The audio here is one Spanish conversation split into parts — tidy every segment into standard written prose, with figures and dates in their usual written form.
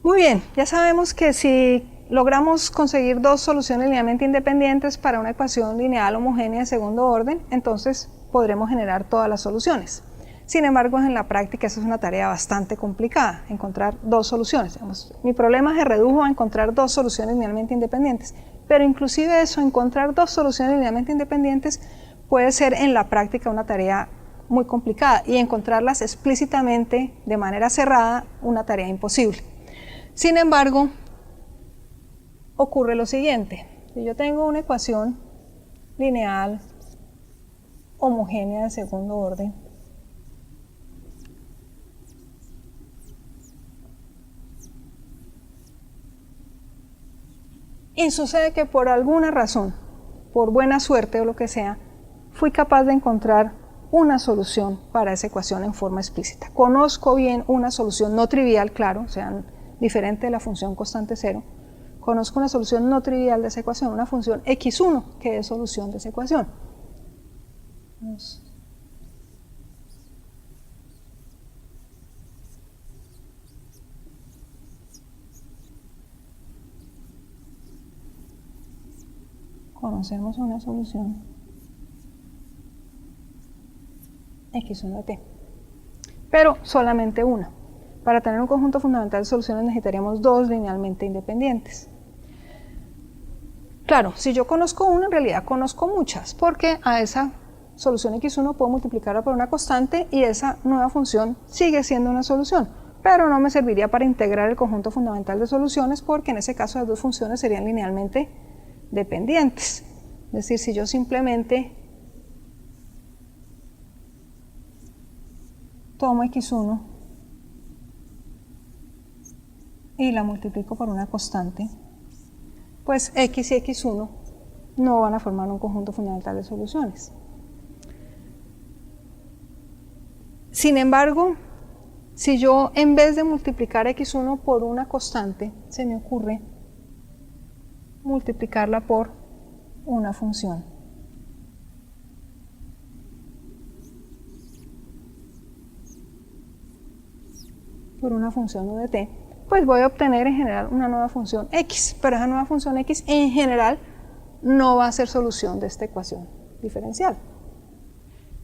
Muy bien, ya sabemos que si logramos conseguir dos soluciones linealmente independientes para una ecuación lineal homogénea de segundo orden, entonces podremos generar todas las soluciones. Sin embargo, en la práctica esa es una tarea bastante complicada, encontrar dos soluciones. Digamos, mi problema se redujo a encontrar dos soluciones linealmente independientes, pero inclusive eso, encontrar dos soluciones linealmente independientes, puede ser en la práctica una tarea muy complicada y encontrarlas explícitamente de manera cerrada una tarea imposible. Sin embargo, ocurre lo siguiente: si yo tengo una ecuación lineal homogénea de segundo orden, y sucede que por alguna razón, por buena suerte o lo que sea, fui capaz de encontrar una solución para esa ecuación en forma explícita. Conozco bien una solución no trivial, claro, o sea, diferente de la función constante cero. Conozco una solución no trivial de esa ecuación, una función x1 que es solución de esa ecuación. Conocemos una solución x1 de t, pero solamente una. Para tener un conjunto fundamental de soluciones necesitaríamos dos linealmente independientes. Claro, si yo conozco una, en realidad conozco muchas, porque a esa solución x1 puedo multiplicarla por una constante y esa nueva función sigue siendo una solución, pero no me serviría para integrar el conjunto fundamental de soluciones, porque en ese caso las dos funciones serían linealmente dependientes. Es decir, si yo simplemente tomo x1 y la multiplico por una constante, pues x y x1 no van a formar un conjunto fundamental de soluciones. Sin embargo, si yo en vez de multiplicar x1 por una constante, se me ocurre multiplicarla por una función, por una función u de t, pues voy a obtener en general una nueva función x, pero esa nueva función x en general no va a ser solución de esta ecuación diferencial.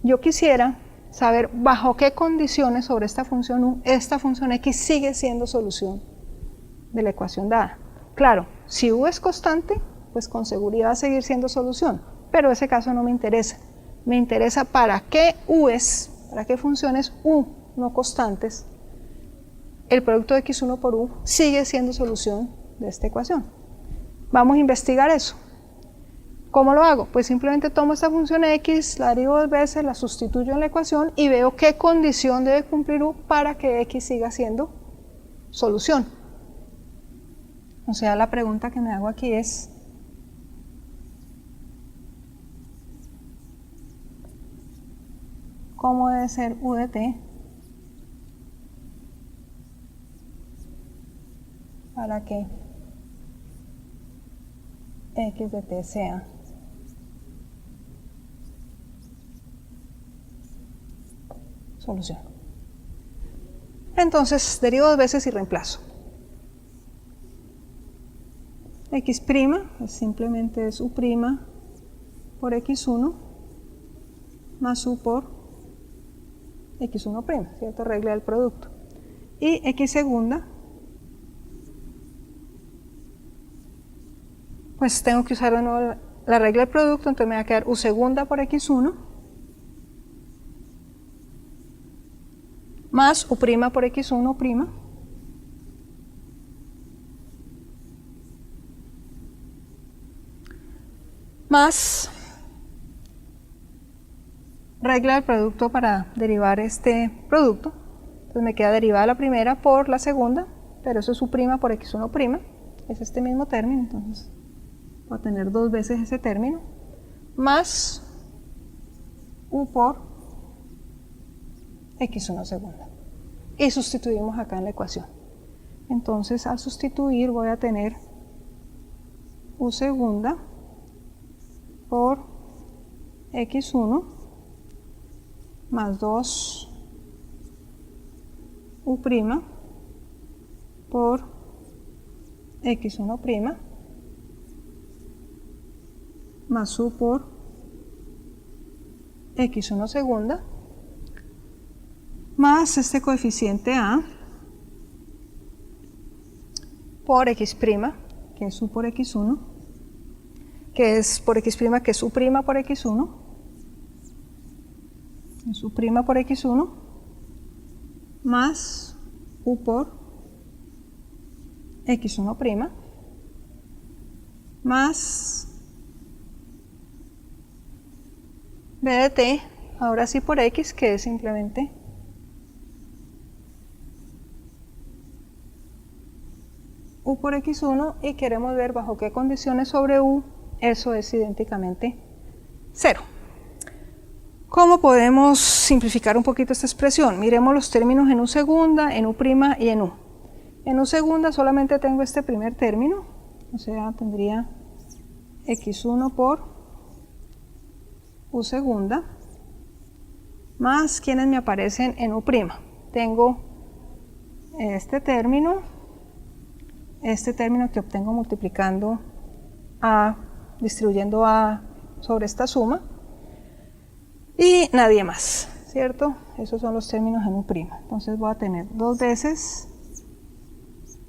Yo quisiera saber bajo qué condiciones sobre esta función u, esta función x sigue siendo solución de la ecuación dada. Claro, si u es constante, pues con seguridad va a seguir siendo solución, pero ese caso no me interesa. Me interesa para qué u's, para qué funciones u no constantes, el producto de x1 por u sigue siendo solución de esta ecuación. Vamos a investigar eso. ¿Cómo lo hago? Pues simplemente tomo esta función x, la derivo dos veces, la sustituyo en la ecuación y veo qué condición debe cumplir u para que x siga siendo solución. O sea, la pregunta que me hago aquí es: ¿cómo debe ser u de t para que x de t sea solución? Entonces, derivo dos veces y reemplazo. X' pues simplemente es u' por x1 más u por x1', ¿cierto? Regla del producto. Y x segunda, pues tengo que usar de nuevo la regla del producto, entonces me va a quedar u segunda por x1 más u' por x1', más regla del producto para derivar este producto. Entonces me queda derivada la primera por la segunda, pero eso es u' por x1', es este mismo término, entonces voy a tener dos veces ese término, más u por x1 segunda. Y sustituimos acá en la ecuación. Entonces al sustituir voy a tener u segunda por x1 más 2 u' por x1' más u por x1 segunda más este coeficiente a por x', que es u por x1, que es por x', que es u' por x1, es u' por x1, más u por x1', más b de t, ahora sí por x, que es simplemente u por x1, y queremos ver bajo qué condiciones sobre u eso es idénticamente 0. ¿Cómo podemos simplificar un poquito esta expresión? Miremos los términos en u segunda, en u' y en u. En u segunda solamente tengo este primer término, o sea, tendría x1 por u segunda, más quienes me aparecen en u'. Tengo este término que obtengo multiplicando a, distribuyendo a sobre esta suma, y nadie más, ¿cierto? Esos son los términos en u'. Entonces voy a tener dos veces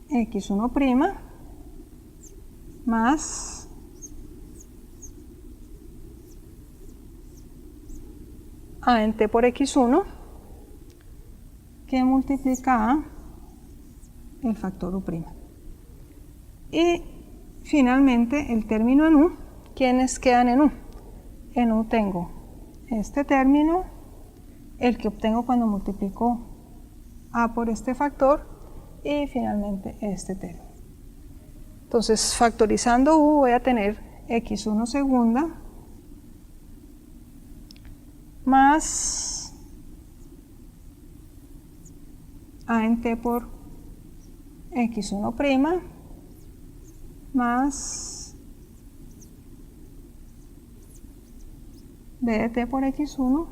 x1' más a en t por x1, que multiplica a el factor u'. Y finalmente el término en u, ¿quiénes quedan en u? En u tengo este término, el que obtengo cuando multiplico a por este factor, y finalmente este término. Entonces, factorizando u, voy a tener x1 segunda más a en t por x1' más b de t por x1,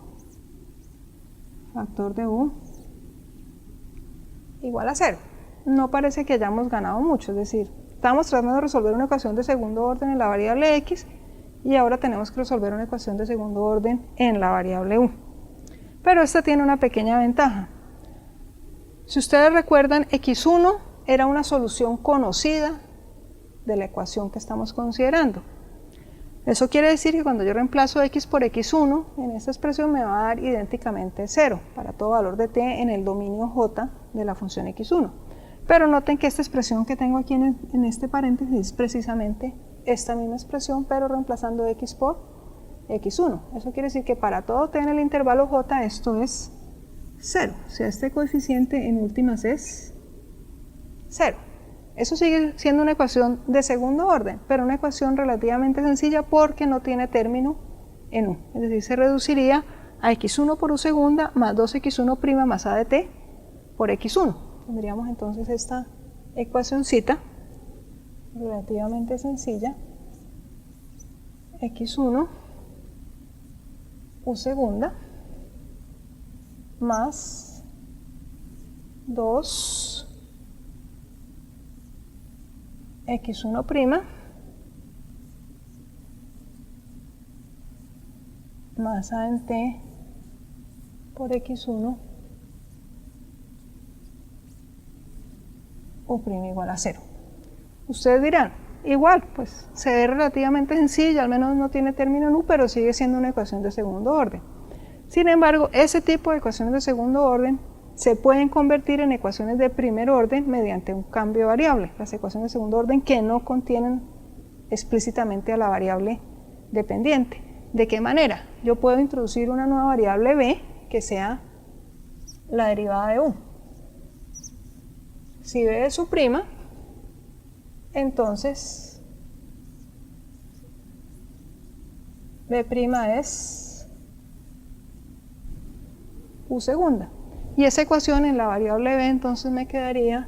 factor de u, igual a 0. No parece que hayamos ganado mucho, es decir, estamos tratando de resolver una ecuación de segundo orden en la variable x, y ahora tenemos que resolver una ecuación de segundo orden en la variable u. Pero esta tiene una pequeña ventaja. Si ustedes recuerdan, x1 era una solución conocida de la ecuación que estamos considerando. Eso quiere decir que cuando yo reemplazo x por x1, en esta expresión me va a dar idénticamente 0 para todo valor de t en el dominio j de la función x1. Pero noten que esta expresión que tengo aquí en este paréntesis es precisamente esta misma expresión, pero reemplazando x por x1. Eso quiere decir que para todo t en el intervalo j esto es 0. O sea, este coeficiente en últimas es 0. Eso sigue siendo una ecuación de segundo orden, pero una ecuación relativamente sencilla porque no tiene término en u. Es decir, se reduciría a x1 por u segunda más 2x1' más a de t por x1. Tendríamos entonces esta ecuacioncita relativamente sencilla, x1 u segunda más 2 x1' más a en t por x1 u' igual a 0. Ustedes dirán, igual, pues se ve relativamente sencilla, al menos no tiene término en u, pero sigue siendo una ecuación de segundo orden. Sin embargo, ese tipo de ecuaciones de segundo orden se pueden convertir en ecuaciones de primer orden mediante un cambio de variable. Las ecuaciones de segundo orden que no contienen explícitamente a la variable dependiente. ¿De qué manera? Yo puedo introducir una nueva variable b que sea la derivada de u. Si b es su prima, entonces b' es u segunda. Y esa ecuación en la variable b entonces me quedaría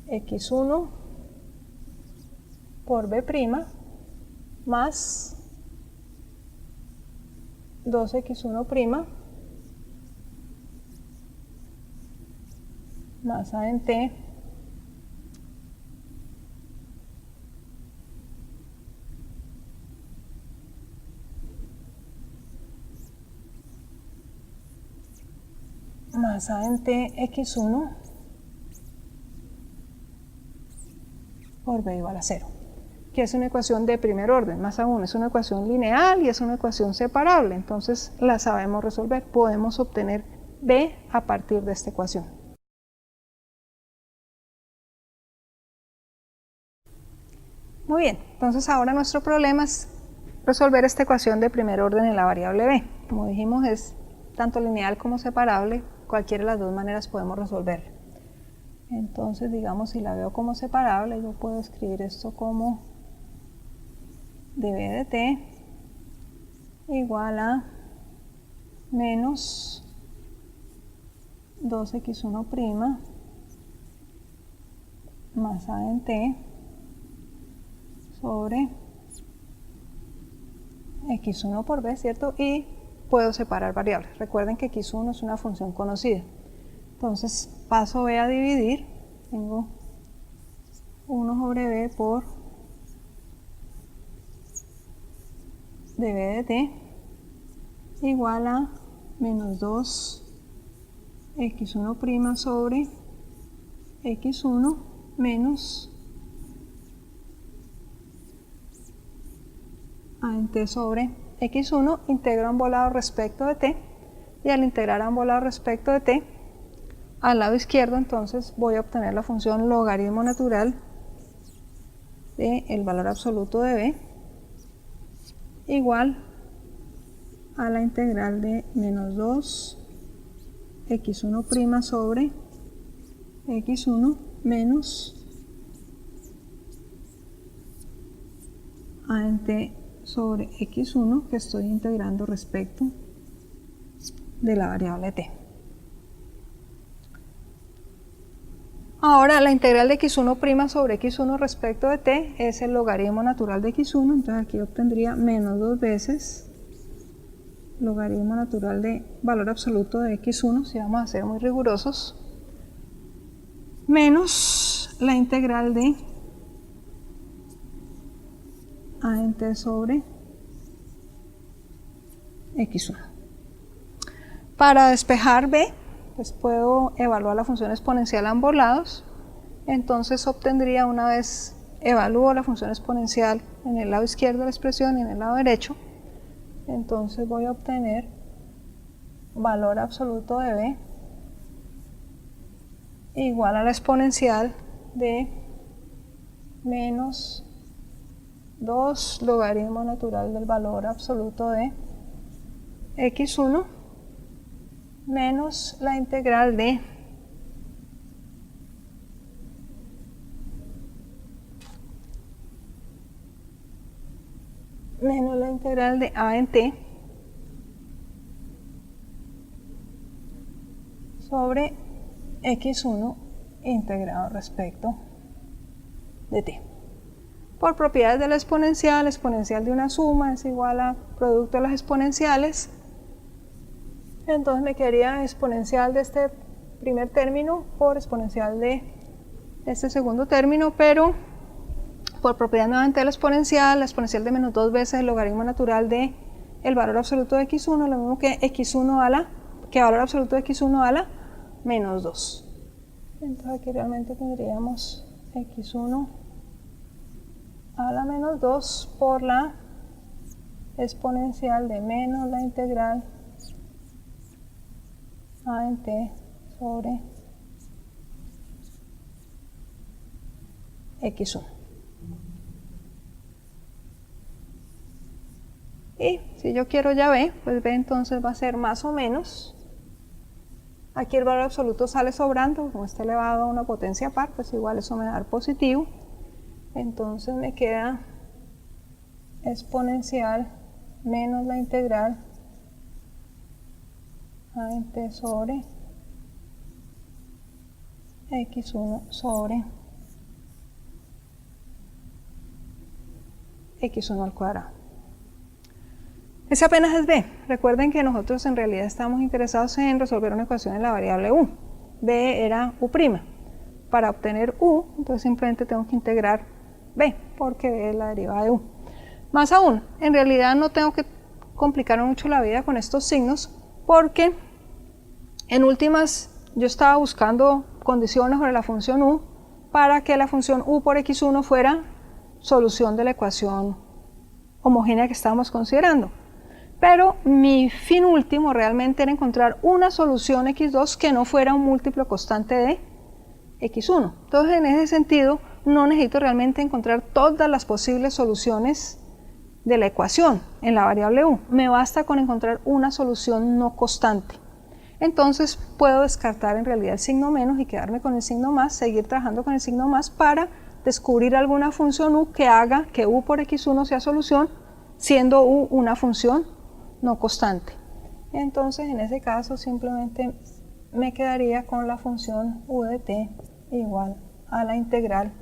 x1 por b' más 2x1' más a en t más a en t x1 por b igual a 0, que es una ecuación de primer orden. Más aún, es una ecuación lineal y es una ecuación separable, entonces la sabemos resolver. Podemos obtener b a partir de esta ecuación. Muy bien, entonces ahora nuestro problema es resolver esta ecuación de primer orden en la variable b. Como dijimos, es tanto lineal como separable, cualquiera de las dos maneras podemos resolverla. Entonces, digamos, si la veo como separable, yo puedo escribir esto como db de t igual a menos 2x1' más a en t sobre x1 por b, ¿cierto? Y puedo separar variables. Recuerden que x1 es una función conocida. Entonces paso b a dividir, tengo 1 sobre b por db de t igual a menos 2x1' sobre x1 menos a en t sobre x1, integro ambos lados respecto de t, y al integrar ambos lados respecto de t, al lado izquierdo entonces voy a obtener la función logaritmo natural del valor absoluto de b igual a la integral de menos 2x1' sobre x1 menos a en t sobre x1 que estoy integrando respecto de la variable t. Ahora la integral de x1' sobre x1 respecto de t es el logaritmo natural de x1, entonces aquí obtendría menos 2 veces logaritmo natural de valor absoluto de x1, si vamos a ser muy rigurosos, menos la integral de a en t sobre x1. Para despejar b, pues puedo evaluar la función exponencial a ambos lados. Entonces obtendría, una vez evalúo la función exponencial en el lado izquierdo de la expresión y en el lado derecho, entonces voy a obtener valor absoluto de b igual a la exponencial de menos 2 logaritmo natural del valor absoluto de x1 menos la integral de a en t sobre x1 integrado respecto de t. Por propiedades de la exponencial de una suma es igual a producto de las exponenciales. Entonces me quedaría exponencial de este primer término por exponencial de este segundo término, pero por propiedad nuevamente de la exponencial de menos 2 veces el logaritmo natural de el valor absoluto de x1, lo mismo que valor absoluto de x1 a la menos 2. Entonces aquí realmente tendríamos x1 a la menos 2 por la exponencial de menos la integral a en t sobre x1. Y si yo quiero ya b, pues b entonces va a ser más o menos, aquí el valor absoluto sale sobrando, como está elevado a una potencia par, pues igual eso me va a dar positivo, entonces me queda exponencial menos la integral a en t sobre x1 sobre x1 al cuadrado. Ese apenas es b. Recuerden que nosotros en realidad estamos interesados en resolver una ecuación en la variable u. b era u'. Para obtener u, entonces simplemente tengo que integrar b, porque b es la derivada de u. Más aún, en realidad no tengo que complicar mucho la vida con estos signos, porque En últimas, yo estaba buscando condiciones sobre la función u para que la función u por x1 fuera solución de la ecuación homogénea que estábamos considerando. Pero mi fin último realmente era encontrar una solución x2 que no fuera un múltiplo constante de x1. Entonces, en ese sentido, no necesito realmente encontrar todas las posibles soluciones de la ecuación en la variable u. Me basta con encontrar una solución no constante. Entonces, puedo descartar en realidad el signo menos y quedarme con el signo más, seguir trabajando con el signo más para descubrir alguna función u que haga que u por x1 sea solución, siendo u una función no constante. Entonces, en ese caso, simplemente me quedaría con la función u de t igual a la integral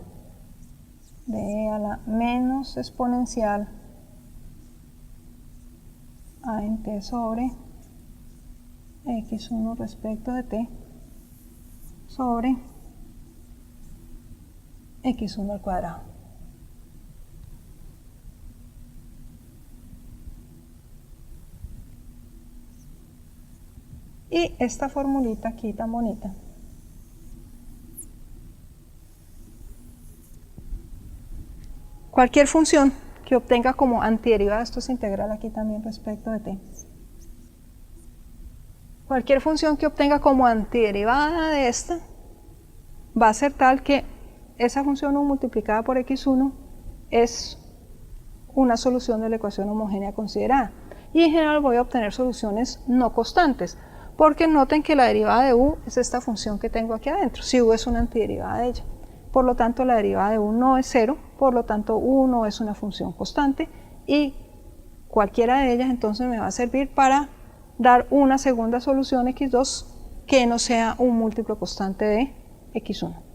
de e a la menos exponencial a en t sobre x1 respecto de t sobre x1 al cuadrado. Y esta formulita aquí tan bonita. Cualquier función que obtenga como antiderivada, esto es integral aquí también respecto de t. Cualquier función que obtenga como antiderivada de esta va a ser tal que esa función u multiplicada por x1 es una solución de la ecuación homogénea considerada. Y en general voy a obtener soluciones no constantes, porque noten que la derivada de u es esta función que tengo aquí adentro, si u es una antiderivada de ella. Por lo tanto, la derivada de u no es 0, por lo tanto u no es una función constante y cualquiera de ellas entonces me va a servir para dar una segunda solución x2 que no sea un múltiplo constante de x1.